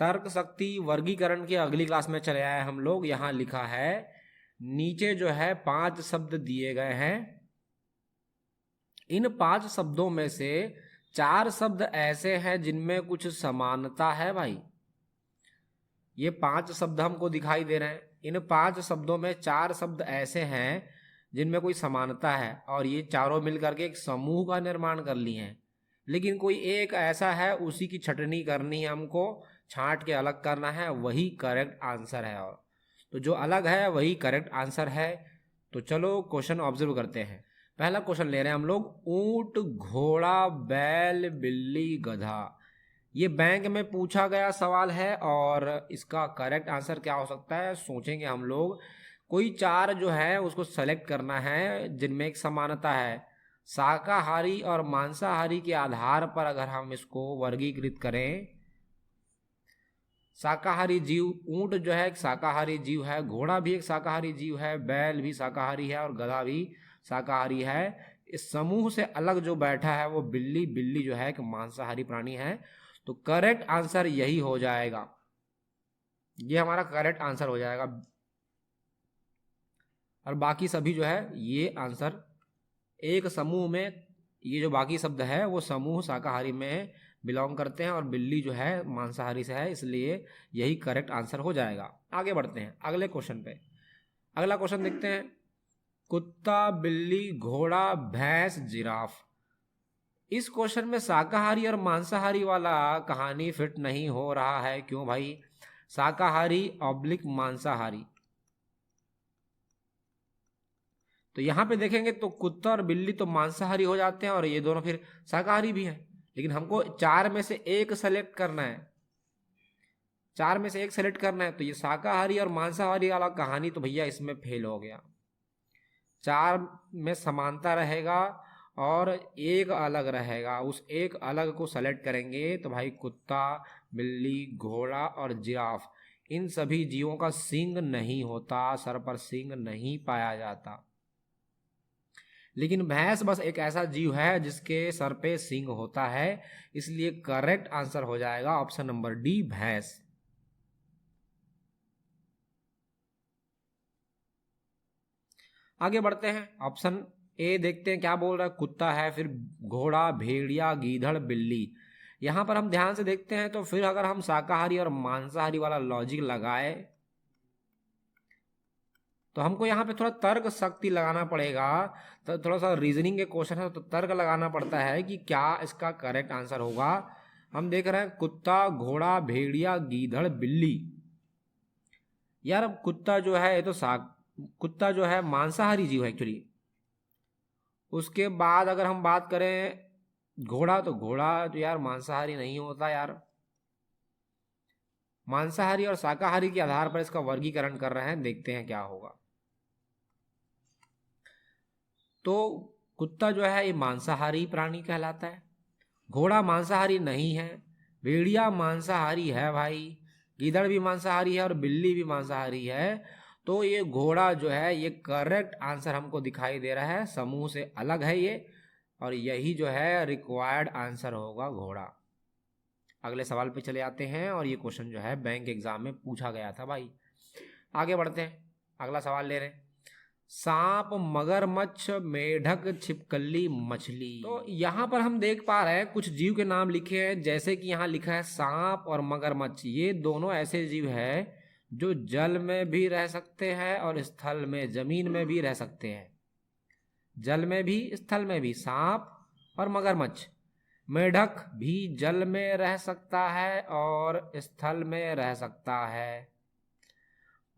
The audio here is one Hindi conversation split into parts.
तर्क शक्ति वर्गीकरण की अगली क्लास में चले आए हम लोग। यहाँ लिखा है नीचे जो है 5 शब्द दिए गए हैं, इन 5 शब्दों में से 4 शब्द ऐसे हैं जिनमें कुछ समानता है भाई। ये 5 शब्द हमको दिखाई दे रहे हैं, इन 5 शब्दों में 4 शब्द ऐसे हैं जिनमें कोई समानता है और ये चारों मिलकर के एक समूह का निर्माण कर लिए हैं। लेकिन कोई एक ऐसा है, उसी की छटनी करनी है हमको, छांट के अलग करना है, वही करेक्ट आंसर है। और तो जो अलग है वही करेक्ट आंसर है। तो चलो क्वेश्चन ऑब्जर्व करते हैं। पहला क्वेश्चन ले रहे हैं हम लोग, ऊंट, घोड़ा, बैल, बिल्ली, गधा। ये बैंक में पूछा गया सवाल है और इसका करेक्ट आंसर क्या हो सकता है सोचेंगे हम लोग। कोई 4 जो है उसको सेलेक्ट करना है जिनमें एक समानता है। शाकाहारी और मांसाहारी के आधार पर अगर हम इसको वर्गीकृत करें, शाकाहारी जीव, ऊंट जो है एक शाकाहारी जीव है, घोड़ा भी एक शाकाहारी जीव है, बैल भी शाकाहारी है और गधा भी शाकाहारी है। इस समूह से अलग जो बैठा है वो बिल्ली, बिल्ली जो है एक मांसाहारी प्राणी है। तो करेक्ट आंसर यही हो जाएगा, ये हमारा करेक्ट आंसर हो जाएगा। और बाकी सभी जो है ये आंसर एक समूह में, ये जो बाकी शब्द है वो समूह शाकाहारी में बिलोंग करते हैं और बिल्ली जो है मांसाहारी से है, इसलिए यही करेक्ट आंसर हो जाएगा। आगे बढ़ते हैं अगले क्वेश्चन पे। अगला क्वेश्चन देखते हैं, कुत्ता, बिल्ली, घोड़ा, भैंस, जिराफ। इस क्वेश्चन में शाकाहारी और मांसाहारी वाला कहानी फिट नहीं हो रहा है। क्यों भाई? शाकाहारी ऑब्लिक मांसाहारी। तो यहां पे देखेंगे तो कुत्ता और बिल्ली तो मांसाहारी हो जाते हैं और ये दोनों फिर शाकाहारी भी हैं। लेकिन हमको 4 में से एक सेलेक्ट करना है, 4 में से एक सेलेक्ट करना है। तो ये शाकाहारी और मांसाहारी वाला कहानी तो भैया इसमें फेल हो गया। 4 में समानता रहेगा और एक अलग रहेगा, उस एक अलग को सेलेक्ट करेंगे। तो भाई कुत्ता, बिल्ली, घोड़ा और जिराफ, इन सभी जीवों का सींग नहीं होता, सर पर सींग नहीं पाया जाता। लेकिन भैंस बस एक ऐसा जीव है जिसके सर पे सींग होता है, इसलिए करेक्ट आंसर हो जाएगा ऑप्शन नंबर डी, भैंस। आगे बढ़ते हैं, ऑप्शन ए देखते हैं क्या बोल रहा है। कुत्ता है, फिर घोड़ा, भेड़िया, गीदड़, बिल्ली। यहां पर हम ध्यान से देखते हैं तो फिर अगर हम शाकाहारी और मांसाहारी वाला लॉजिक लगाए तो हमको यहाँ पे थोड़ा तर्क शक्ति लगाना पड़ेगा। तो थोड़ा सा रीजनिंग के क्वेश्चन है तो तर्क लगाना पड़ता है कि क्या इसका करेक्ट आंसर होगा। हम देख रहे हैं कुत्ता, घोड़ा, भेड़िया, गीदड़, बिल्ली। यार कुत्ता जो है ये तो कुत्ता जो है मांसाहारी जीव है एक्चुअली। उसके बाद अगर हम बात करें घोड़ा, तो घोड़ा तो यार मांसाहारी नहीं होता यार। मांसाहारी और शाकाहारी के आधार पर इसका वर्गीकरण कर रहे हैं, देखते हैं क्या होगा। तो कुत्ता जो है ये मांसाहारी प्राणी कहलाता है, घोड़ा मांसाहारी नहीं है, भेड़िया मांसाहारी है भाई, गीदड़ भी मांसाहारी है और बिल्ली भी मांसाहारी है। तो ये घोड़ा जो है ये करेक्ट आंसर हमको दिखाई दे रहा है, समूह से अलग है ये, और यही जो है रिक्वायर्ड आंसर होगा घोड़ा। अगले सवाल पे चले आते हैं और ये क्वेश्चन जो है बैंक एग्जाम में पूछा गया था भाई। आगे बढ़ते हैं, अगला सवाल ले रहे हैं, सांप, मगरमच्छ, मेढक, छिपकली, मछली। तो यहाँ पर हम देख पा रहे हैं कुछ जीव के नाम लिखे हैं, जैसे कि यहाँ लिखा है सांप और मगरमच्छ। ये दोनों ऐसे जीव हैं जो जल में भी रह सकते हैं और स्थल में, जमीन में भी रह सकते हैं। जल में भी, स्थल में भी, सांप और मगरमच्छ। मेढक भी जल में रह सकता है और स्थल में रह सकता है।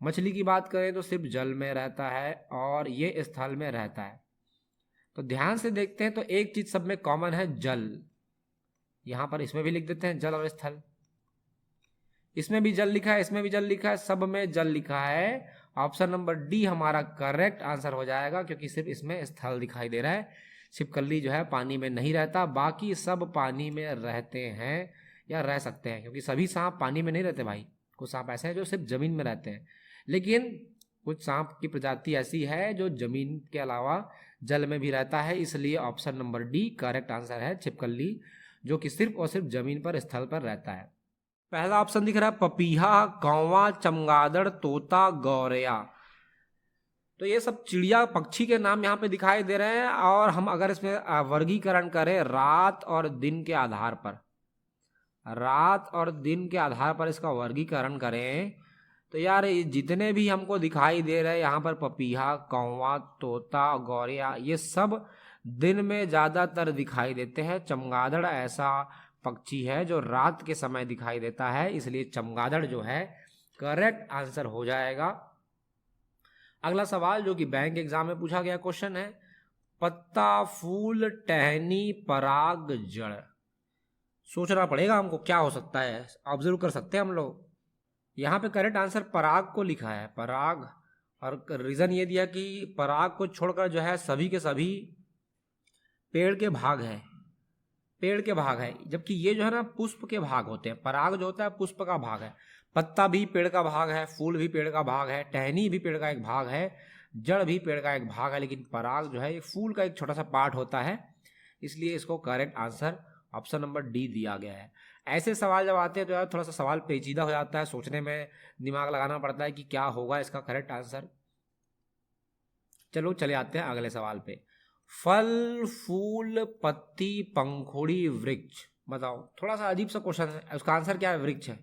मछली की बात करें तो सिर्फ जल में रहता है और ये स्थल में रहता है। तो ध्यान से देखते हैं तो एक चीज सब में कॉमन है, जल। यहां पर इसमें भी लिख देते हैं जल और स्थल। इसमें भी जल लिखा है, इसमें भी जल लिखा है, सब में जल लिखा है। ऑप्शन नंबर डी हमारा करेक्ट आंसर हो जाएगा, क्योंकि सिर्फ इसमें स्थल दिखाई दे रहा है। छिपकली जो है पानी में नहीं रहता, बाकी सब पानी में रहते हैं या रह सकते हैं, क्योंकि सभी सांप पानी में नहीं रहते भाई। कुछ सांप ऐसे हैं जो सिर्फ जमीन में रहते हैं, लेकिन कुछ सांप की प्रजाति ऐसी है जो जमीन के अलावा जल में भी रहता है। इसलिए option number D correct answer है, छिपकली, जो कि सिर्फ और सिर्फ जमीन पर, स्थल पर रहता है। पहला ऑप्शन दिख रहा है पपीहा, कौवा, चमगादड़, तोता, गौरैया। तो ये सब चिड़िया पक्षी के नाम यहाँ पे दिखाई दे रहे हैं। और हम अगर इसमें वर्गीकरण करें रात और दिन के आधार पर, रात और दिन के आधार पर इसका वर्गीकरण करें तो यार ये जितने भी हमको दिखाई दे रहे हैं यहाँ पर पपीहा, कौवा, तोता, गौरैया, ये सब दिन में ज़्यादातर दिखाई देते हैं। चमगादड़ ऐसा पक्षी है जो रात के समय दिखाई देता है, इसलिए चमगादड़ जो है करेक्ट आंसर हो जाएगा। अगला सवाल जो कि बैंक एग्जाम में पूछा गया क्वेश्चन है, पत्ता, फूल, टहनी, पराग, जड़। सोचना पड़ेगा हमको क्या हो सकता है, ऑब्जर्व कर सकते हैं हम लोग। यहाँ पे करेक्ट आंसर पराग को लिखा है, पराग। और रीजन ये दिया कि पराग को छोड़कर जो है सभी के सभी पेड़ के भाग है, पेड़ के भाग है, जबकि ये जो है ना पुष्प के भाग होते हैं। पराग जो होता है पुष्प का भाग है, पत्ता भी पेड़ का भाग है, फूल भी पेड़ का भाग है, टहनी भी पेड़ का एक भाग है, जड़ भी पेड़ का एक भाग है, लेकिन पराग जो है एक फूल का एक छोटा सा पार्ट होता है, इसलिए इसको correct answer option number D दिया गया है। ऐसे सवाल जब आते हैं तो यार थोड़ा सा सवाल पेचीदा हो जाता है, सोचने में दिमाग लगाना पड़ता है कि क्या होगा इसका करेक्ट आंसर। चलो चले आते हैं अगले सवाल पे। फल, फूल, पत्ती, पंखुड़ी, वृक्ष। बताओ, थोड़ा सा अजीब सा क्वेश्चन है, उसका आंसर क्या है? वृक्ष है।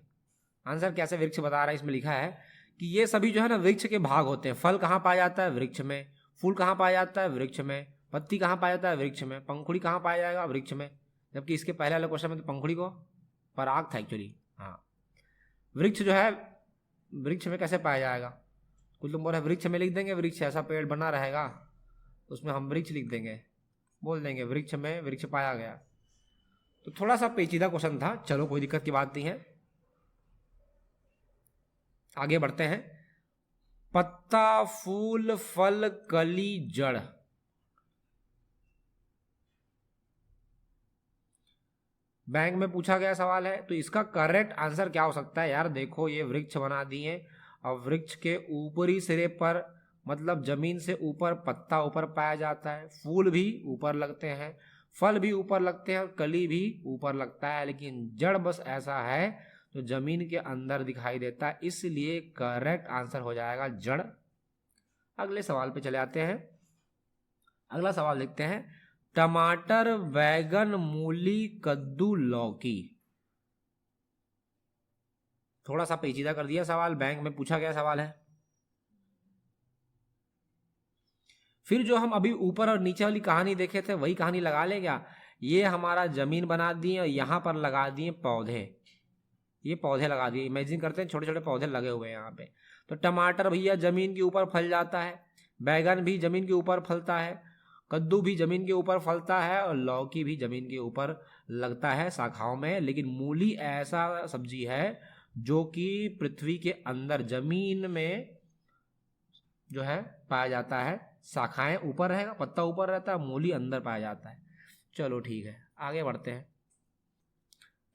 आंसर कैसे वृक्ष बता रहा है, इसमें लिखा है कि ये सभी जो है ना वृक्ष के भाग होते हैं। फल कहाँ पाया जाता है? वृक्ष में। फूल कहाँ पाया जाता है? वृक्ष में। पत्ती कहाँ पाया जाता है? वृक्ष में। पंखुड़ी कहाँ पाया जाएगा? वृक्ष में। जबकि इसके पहले वाले क्वेश्चन में तो पंखुड़ी को पराग था एक्चुअली। हाँ, वृक्ष जो है वृक्ष में कैसे पाया जाएगा? कुछ लोग बोल रहे हैं वृक्ष में लिख देंगे, वृक्ष ऐसा पेड़ बना रहेगा, उसमें हम वृक्ष लिख देंगे, बोल देंगे वृक्ष में वृक्ष पाया गया। तो थोड़ा सा पेचीदा क्वेश्चन था, चलो कोई दिक्कत की बात नहीं है, आगे बढ़ते हैं। पत्ता, फूल, फल, कली, जड़। बैंक में पूछा गया सवाल है, तो इसका करेक्ट आंसर क्या हो सकता है यार? देखो ये वृक्ष बना दिए और वृक्ष के ऊपरी सिरे पर, मतलब जमीन से ऊपर पत्ता ऊपर पाया जाता है, फूल भी ऊपर लगते हैं, फल भी ऊपर लगते हैं और कली भी ऊपर लगता है, लेकिन जड़ बस ऐसा है जो जमीन के अंदर दिखाई देता है, इसलिए करेक्ट आंसर हो जाएगा जड़। अगले सवाल पे चले आते हैं। अगला सवाल देखते हैं। टमाटर, बैगन, मूली, कद्दू, लौकी। थोड़ा सा पेचीदा कर दिया सवाल, बैंक में पूछा गया सवाल है। फिर जो हम अभी ऊपर और नीचे वाली कहानी देखे थे वही कहानी लगा ले क्या? ये हमारा जमीन बना दिए और यहाँ पर लगा दिए पौधे, ये पौधे लगा दिए। इमेजिन करते हैं छोटे छोटे पौधे लगे हुए हैं यहाँ पे। तो टमाटर भैया जमीन के ऊपर फल जाता है, बैगन भी जमीन के ऊपर फलता है, कद्दू भी जमीन के ऊपर फलता है और लौकी भी जमीन के ऊपर लगता है शाखाओं में। लेकिन मूली ऐसा सब्जी है जो कि पृथ्वी के अंदर जमीन में जो है पाया जाता है, शाखाएं ऊपर रहेगा, पत्ता ऊपर रहता है, मूली अंदर पाया जाता है। चलो ठीक है, आगे बढ़ते हैं।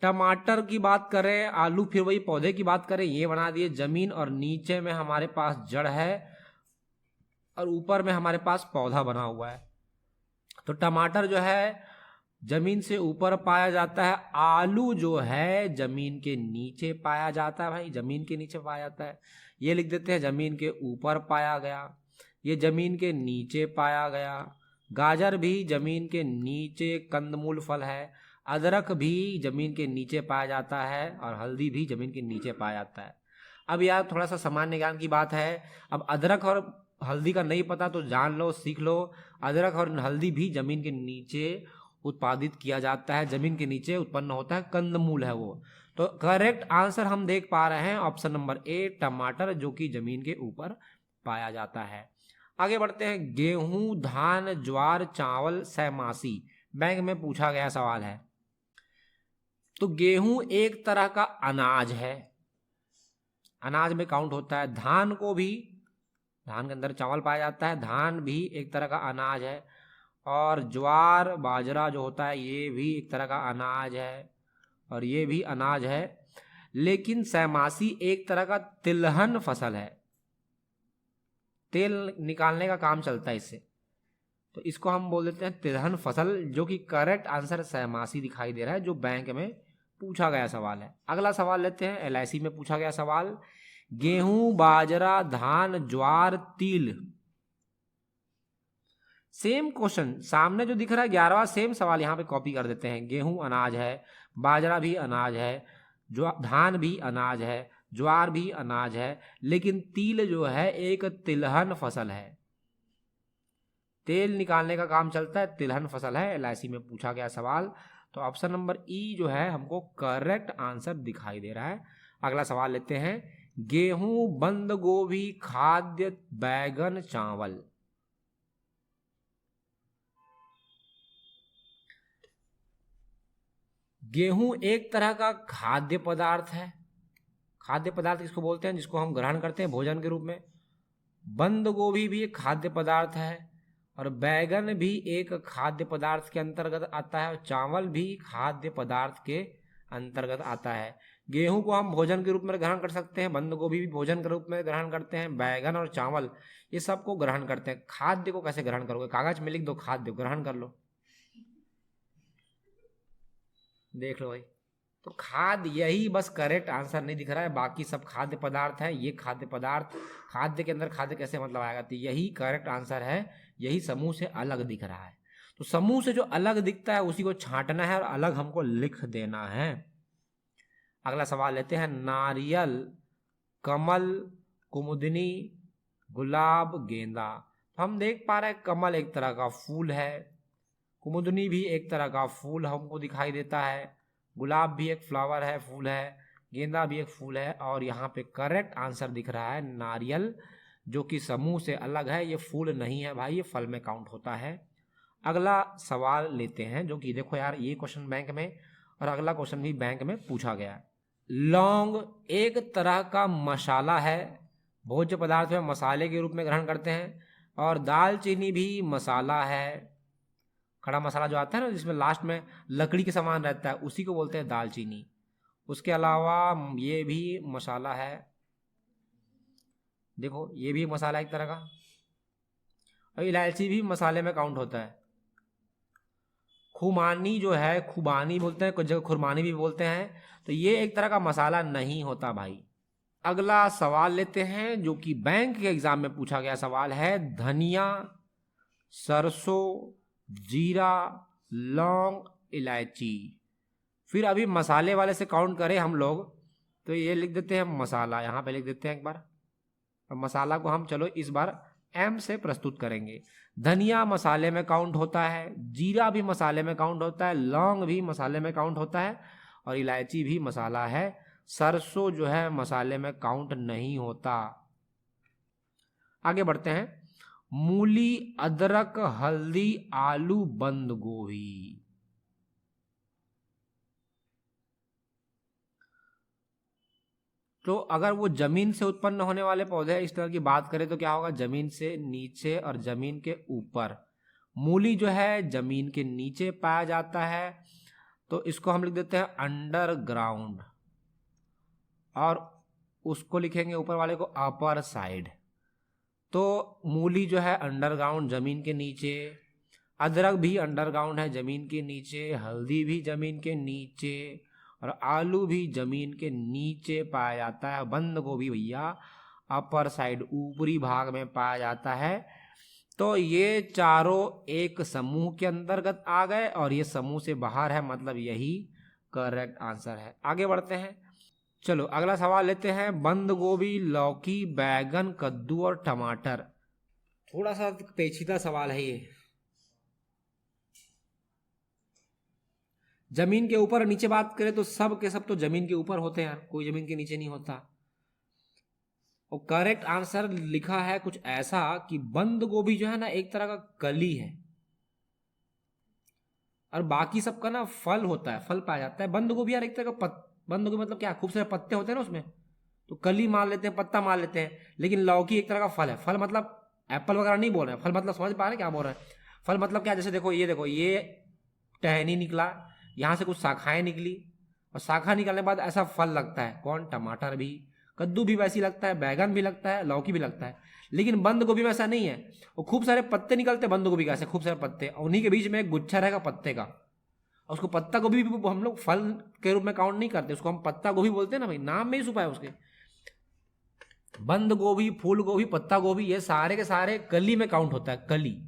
टमाटर की बात करें, आलू, फिर वही पौधे की बात करें, ये बना दिए जमीन और नीचे में हमारे पास जड़ है और ऊपर में हमारे पास पौधा बना हुआ है। तो टमाटर जो है जमीन से ऊपर पाया जाता है, आलू जो है जमीन के नीचे पाया जाता है। भाई जमीन के नीचे पाया जाता है, ये लिख देते हैं जमीन के ऊपर पाया गया, ये जमीन के नीचे पाया गया। गाजर भी जमीन के नीचे कंदमूल फल है, अदरक भी जमीन के नीचे पाया जाता है और हल्दी भी जमीन के नीचे पाया जाता है। अब यार थोड़ा सा सामान्य ज्ञान की बात है, अब अदरक और हल्दी का नहीं पता तो जान लो, सीख लो। अदरक और हल्दी भी जमीन के नीचे उत्पादित किया जाता है, जमीन के नीचे उत्पन्न होता है, कंदमूल है वो। तो करेक्ट आंसर हम देख पा रहे हैं ऑप्शन नंबर ए, टमाटर, जो कि जमीन के ऊपर पाया जाता है। आगे बढ़ते हैं। गेहूं, धान, ज्वार, चावल, सैमासी। बैंक में पूछा गया सवाल है। तो गेहूं एक तरह का अनाज है, अनाज में काउंट होता है। धान को भी, धान के अंदर चावल पाया जाता है, धान भी एक तरह का अनाज है। और ज्वार, बाजरा जो होता है ये भी एक तरह का अनाज है और ये भी अनाज है। लेकिन सैमासी एक तरह का तिलहन फसल है, तेल निकालने का काम चलता है इससे, तो इसको हम बोल देते हैं तिलहन फसल, जो कि करेक्ट आंसर सैमासी दिखाई दे रहा है, जो बैंक में पूछा गया सवाल है। अगला सवाल लेते हैं, एलआईसी में पूछा गया सवाल, गेहूं, बाजरा, धान, ज्वार, तिल। सेम क्वेश्चन सामने जो दिख रहा है 11वां, सेम सवाल यहाँ पे कॉपी कर देते हैं। गेहूं अनाज है, बाजरा भी अनाज है, धान भी अनाज है, ज्वार भी अनाज है, लेकिन तिल जो है एक तिलहन फसल है। तेल निकालने का काम चलता है, तिलहन फसल है। एलआईसी में पूछा गया सवाल, तो ऑप्शन नंबर ई जो है हमको करेक्ट आंसर दिखाई दे रहा है। अगला सवाल लेते हैं, गेहूं, बंद गोभी, खाद्य, बैगन, चावल। गेहूं एक तरह का खाद्य पदार्थ है। खाद्य पदार्थ किसको बोलते हैं? जिसको हम ग्रहण करते हैं भोजन के रूप में। बंद गोभी भी एक खाद्य पदार्थ है, और बैगन भी एक खाद्य पदार्थ के अंतर्गत आता है, और चावल भी खाद्य पदार्थ के अंतर्गत आता है। गेहूं को हम भोजन के रूप में ग्रहण कर सकते हैं, बंद गोभी भी भोजन के रूप में ग्रहण करते हैं, बैगन और चावल ये सबको ग्रहण करते हैं। खाद्य को कैसे ग्रहण करोगे? कागज में लिख दो, खाद्य ग्रहण कर लो, देख लो भाई। तो खाद्य, यही बस करेक्ट आंसर नहीं दिख रहा है, बाकी सब खाद्य पदार्थ है। ये खाद्य पदार्थ, खाद्य के अंदर खाद्य कैसे मतलब आएगा? तो यही करेक्ट आंसर है, यही समूह से अलग दिख रहा है। तो समूह से जो अलग दिखता है उसी को छांटना है और अलग हमको लिख देना है। अगला सवाल लेते हैं, नारियल, कमल, कुमुदनी, गुलाब, गेंदा। तो हम देख पा रहे हैं कमल एक तरह का फूल है, कुमुदनी भी एक तरह का फूल हमको दिखाई देता है, गुलाब भी एक फ्लावर है, फूल है, गेंदा भी एक फूल है, और यहाँ पे करेक्ट आंसर दिख रहा है नारियल, जो कि समूह से अलग है। ये फूल नहीं है भाई, ये फल में काउंट होता है। अगला सवाल लेते हैं, जो कि देखो यार, ये क्वेश्चन बैंक में और अगला क्वेश्चन भी बैंक में पूछा गया है। लौंग एक तरह का मसाला है, भोज्य पदार्थ में मसाले के रूप में ग्रहण करते हैं, और दालचीनी भी मसाला है। खड़ा मसाला जो आता है ना, जिसमें लास्ट में लकड़ी के समान रहता है, उसी को बोलते हैं दालचीनी। उसके अलावा ये भी मसाला है, देखो ये भी मसाला एक तरह का, और इलायची भी मसाले में काउंट होता है। खुमानी जो है, खुबानी बोलते हैं, कुछ जगह खुरमानी भी बोलते हैं, तो ये एक तरह का मसाला नहीं होता भाई। अगला सवाल लेते हैं, जो कि बैंक के एग्जाम में पूछा गया सवाल है, धनिया, सरसों, जीरा, लौंग, इलायची। फिर अभी मसाले वाले से काउंट करें हम लोग, तो ये लिख देते हैं मसाला, यहाँ पे लिख देते हैं एक बार, और मसाला को हम चलो इस बार एम से प्रस्तुत करेंगे। धनिया मसाले में काउंट होता है, जीरा भी मसाले में काउंट होता है, लौंग भी मसाले में काउंट होता है, और इलायची भी मसाला है। सरसों जो है मसाले में काउंट नहीं होता। आगे बढ़ते हैं, मूली, अदरक, हल्दी, आलू, बंद गोभी। तो अगर वो जमीन से उत्पन्न होने वाले पौधे इस तरह की बात करें तो क्या होगा? जमीन से नीचे और जमीन के ऊपर। मूली जो है जमीन के नीचे पाया जाता है, तो इसको हम लिख देते हैं अंडरग्राउंड, और उसको लिखेंगे ऊपर वाले को अपर साइड। तो मूली जो है अंडरग्राउंड, जमीन के नीचे, अदरक भी अंडरग्राउंड है, जमीन के नीचे, हल्दी भी जमीन के नीचे, और आलू भी जमीन के नीचे पाया जाता है। बंद गोभी भैया अपर साइड, ऊपरी भाग में पाया जाता है। तो ये चारों एक समूह के अंतर्गत आ गए, और ये समूह से बाहर है, मतलब यही करेक्ट आंसर है। आगे बढ़ते हैं, चलो अगला सवाल लेते हैं, बंद गोभी, लौकी, बैगन, कद्दू और टमाटर। थोड़ा सा पेचीदा सवाल है ये। जमीन के ऊपर और नीचे बात करें तो सब के सब तो जमीन के ऊपर होते हैं यार, कोई जमीन के नीचे नहीं होता। और करेक्ट आंसर लिखा है कुछ ऐसा कि बंद गोभी जो है ना एक तरह का कली है, और बाकी सबका ना फल होता है, फल पाया जाता है। बंद गोभी यार एक तरह का बंद गोभी मतलब क्या? खूब सारे पत्ते होते हैं ना उसमें, तो कली मान लेते हैं, पत्ता मान लेते हैं। लेकिन लौकी एक तरह का फल है। फल मतलब एप्पल वगैरह नहीं बोल रहे हैं, फल मतलब समझ पा रहे हैं क्या बोल रहे हैं? फल मतलब क्या? जैसे देखो ये टहनी निकला, यहाँ से कुछ शाखाएं निकली, और शाखा निकलने के बाद ऐसा फल लगता है। कौन? टमाटर भी, कद्दू भी वैसी लगता है, बैगन भी लगता है, लौकी भी लगता है। लेकिन बंद गोभी में ऐसा नहीं है, वो खूब सारे पत्ते निकलते हैं बंद गोभी का, ऐसे खूब सारे पत्ते, और उन्हीं के बीच में एक गुच्छा रहेगा पत्ते का, और उसको पत्ता गोभी भी हम लोग फल के रूप में काउंट नहीं करते, उसको हम पत्ता गोभी बोलते हैं ना भाई, नाम में ही छुपा है उसके। बंद गोभी, फूल गोभी, पत्ता गोभी, ये सारे के सारे कली में काउंट होता है, कली।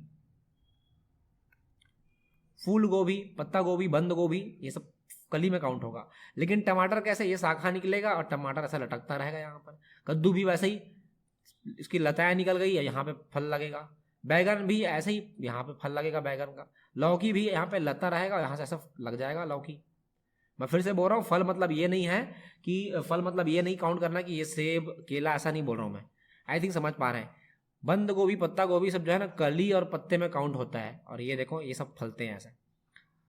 फूल गोभी, पत्ता गोभी, बंद गोभी, ये सब कली में काउंट होगा। लेकिन टमाटर कैसे, ये शाखा निकलेगा और टमाटर ऐसा लटकता रहेगा यहाँ पर। कद्दू भी वैसे ही, इसकी लताएं निकल गई है, यहाँ पे फल लगेगा। बैगन भी ऐसे ही, यहाँ पे फल लगेगा बैगन का। लौकी भी यहाँ पे लता रहेगा, यहाँ से ऐसा लग जाएगा लौकी। मैं फिर से बोल रहा हूँ, फल मतलब ये नहीं है कि, फल मतलब ये नहीं काउंट करना कि ये सेब केला, ऐसा नहीं बोल रहा हूँ मैं। आई थिंक समझ पा रहे हैं। बंद गोभी, पत्ता गोभी सब जो है ना, कली और पत्ते में काउंट होता है। और ये देखो, ये सब फलते हैं ऐसे।